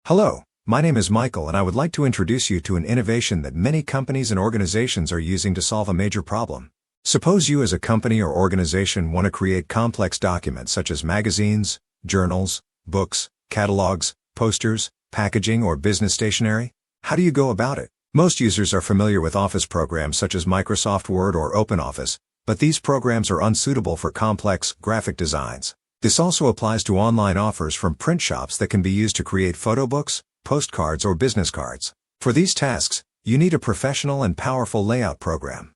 Hello, my name is Michael and I would like to introduce you to an innovation that many companies and organizations are using to solve a major problem. Suppose you as a company or organization want to create complex documents such as magazines, journals, books, catalogs, posters, packaging, or business stationery. How do you go about it? Most users are familiar with Office programs such as Microsoft Word or OpenOffice, but these programs are unsuitable for complex, graphic designs. This also applies to online offers from print shops that can be used to create photo books, postcards, or business cards. For these tasks, you need a professional and powerful layout program.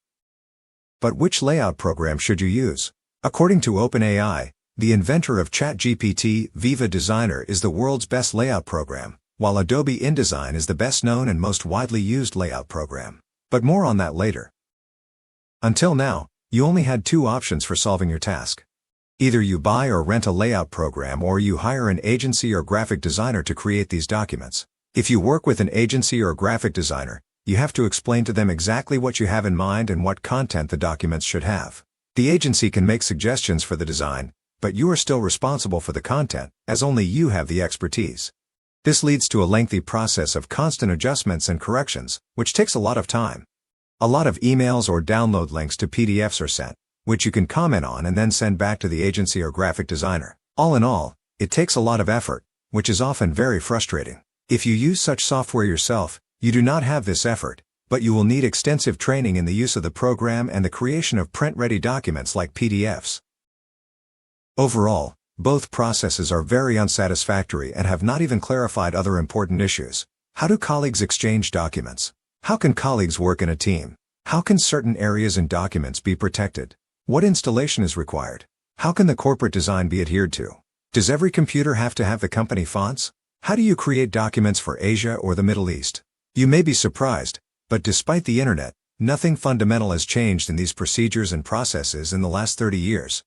But which layout program should you use? According to OpenAI, the inventor of ChatGPT, VivaDesigner is the world's best layout program, while Adobe InDesign is the best known and most widely used layout program. But more on that later. Until now, you only had two options for solving your task. Either you buy or rent a layout program or you hire an agency or graphic designer to create these documents. If you work with an agency or graphic designer, you have to explain to them exactly what you have in mind and what content the documents should have. The agency can make suggestions for the design, but you are still responsible for the content, as only you have the expertise. This leads to a lengthy process of constant adjustments and corrections, which takes a lot of time. A lot of emails or download links to PDFs are sent, which you can comment on and then send back to the agency or graphic designer. All in all, it takes a lot of effort, which is often very frustrating. If you use such software yourself, you do not have this effort, but you will need extensive training in the use of the program and the creation of print-ready documents like PDFs. Overall, both processes are very unsatisfactory and have not even clarified other important issues. How do colleagues exchange documents? How can colleagues work in a team? How can certain areas in documents be protected? What installation is required? How can the corporate design be adhered to? Does every computer have to have the company fonts? How do you create documents for Asia or the Middle East? You may be surprised, but despite the internet, nothing fundamental has changed in these procedures and processes in the last 30 years.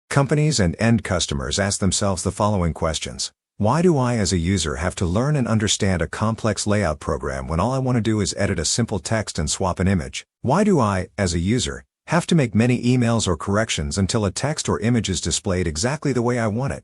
Companies and end customers ask themselves the following questions. Why do I as a user have to learn and understand a complex layout program when all I want to do is edit a simple text and swap an image? Why do I, as a user, have to make many emails or corrections until a text or image is displayed exactly the way I want it?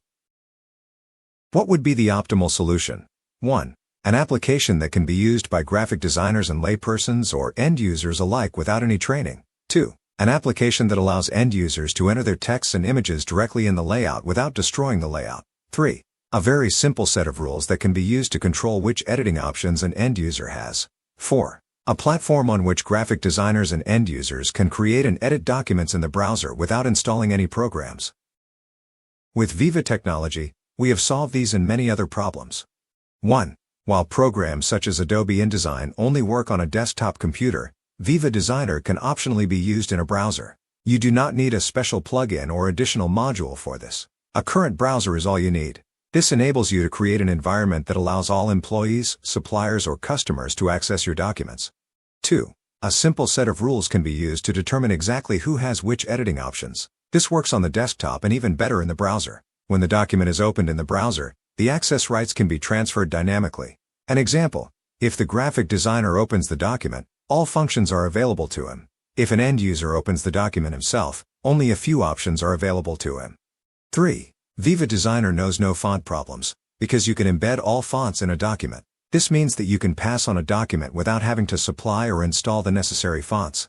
What would be the optimal solution? 1. An application that can be used by graphic designers and laypersons or end users alike without any training. 2. An application that allows end users to enter their texts and images directly in the layout without destroying the layout. 3. A very simple set of rules that can be used to control which editing options an end user has. 4. A platform on which graphic designers and end users can create and edit documents in the browser without installing any programs. With Viva technology, we have solved these and many other problems. 1. While programs such as Adobe InDesign only work on a desktop computer, VivaDesigner can optionally be used in a browser. You do not need a special plugin or additional module for this. A current browser is all you need. This enables you to create an environment that allows all employees, suppliers, or customers to access your documents. 2. A simple set of rules can be used to determine exactly who has which editing options. This works on the desktop and even better in the browser. When the document is opened in the browser, the access rights can be transferred dynamically. An example: if the graphic designer opens the document, all functions are available to him. If an end user opens the document himself, only a few options are available to him. 3. VivaDesigner knows no font problems, because you can embed all fonts in a document. This means that you can pass on a document without having to supply or install the necessary fonts.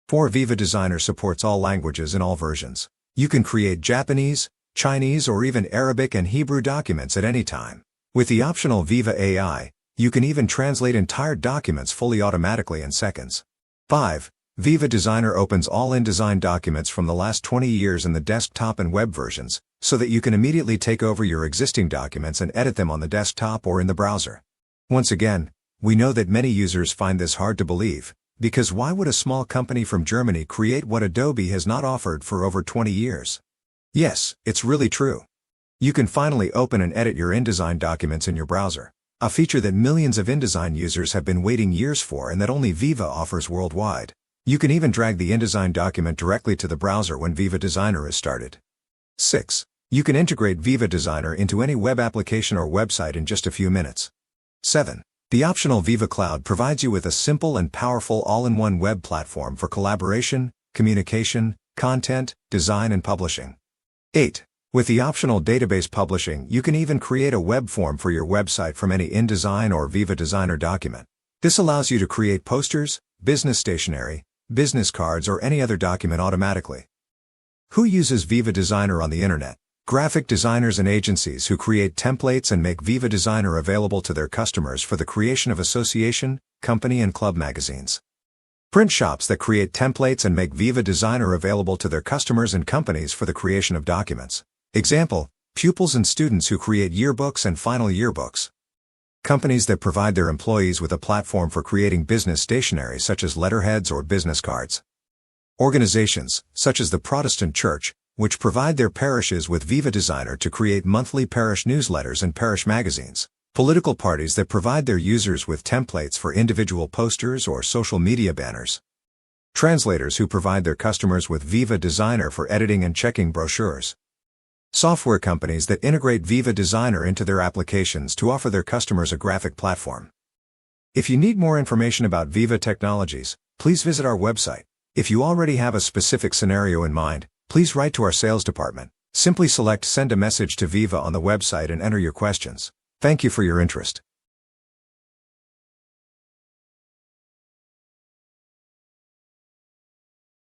4. VivaDesigner supports all languages in all versions. You can create Japanese, Chinese, or even Arabic and Hebrew documents at any time. With the optional Viva AI, you can even translate entire documents fully automatically in seconds. 5. VivaDesigner opens all InDesign documents from the last 20 years in the desktop and web versions, so that you can immediately take over your existing documents and edit them on the desktop or in the browser. Once again, we know that many users find this hard to believe, because why would a small company from Germany create what Adobe has not offered for over 20 years? Yes, it's really true. You can finally open and edit your InDesign documents in your browser, a feature that millions of InDesign users have been waiting years for and that only Viva offers worldwide. You can even drag the InDesign document directly to the browser when VivaDesigner is started. 6. You can integrate VivaDesigner into any web application or website in just a few minutes. 7. The optional Viva Cloud provides you with a simple and powerful all-in-one web platform for collaboration, communication, content, design, and publishing. 8. With the optional database publishing, you can even create a web form for your website from any InDesign or VivaDesigner document. This allows you to create posters, business stationery, business cards, or any other document automatically. Who uses VivaDesigner on the internet? Graphic designers and agencies who create templates and make VivaDesigner available to their customers for the creation of association, company, and club magazines. Print shops that create templates and make VivaDesigner available to their customers and companies for the creation of documents. Example, pupils and students who create yearbooks and final yearbooks. Companies that provide their employees with a platform for creating business stationery such as letterheads or business cards. Organizations, such as the Protestant Church, which provide their parishes with VivaDesigner to create monthly parish newsletters and parish magazines. Political parties that provide their users with templates for individual posters or social media banners. Translators who provide their customers with VivaDesigner for editing and checking brochures. Software companies that integrate VivaDesigner into their applications to offer their customers a graphic platform. If you need more information about Viva technologies, please visit our website. If you already have a specific scenario in mind, please write to our sales department. Simply select Send a Message to Viva on the website and enter your questions. Thank you for your interest.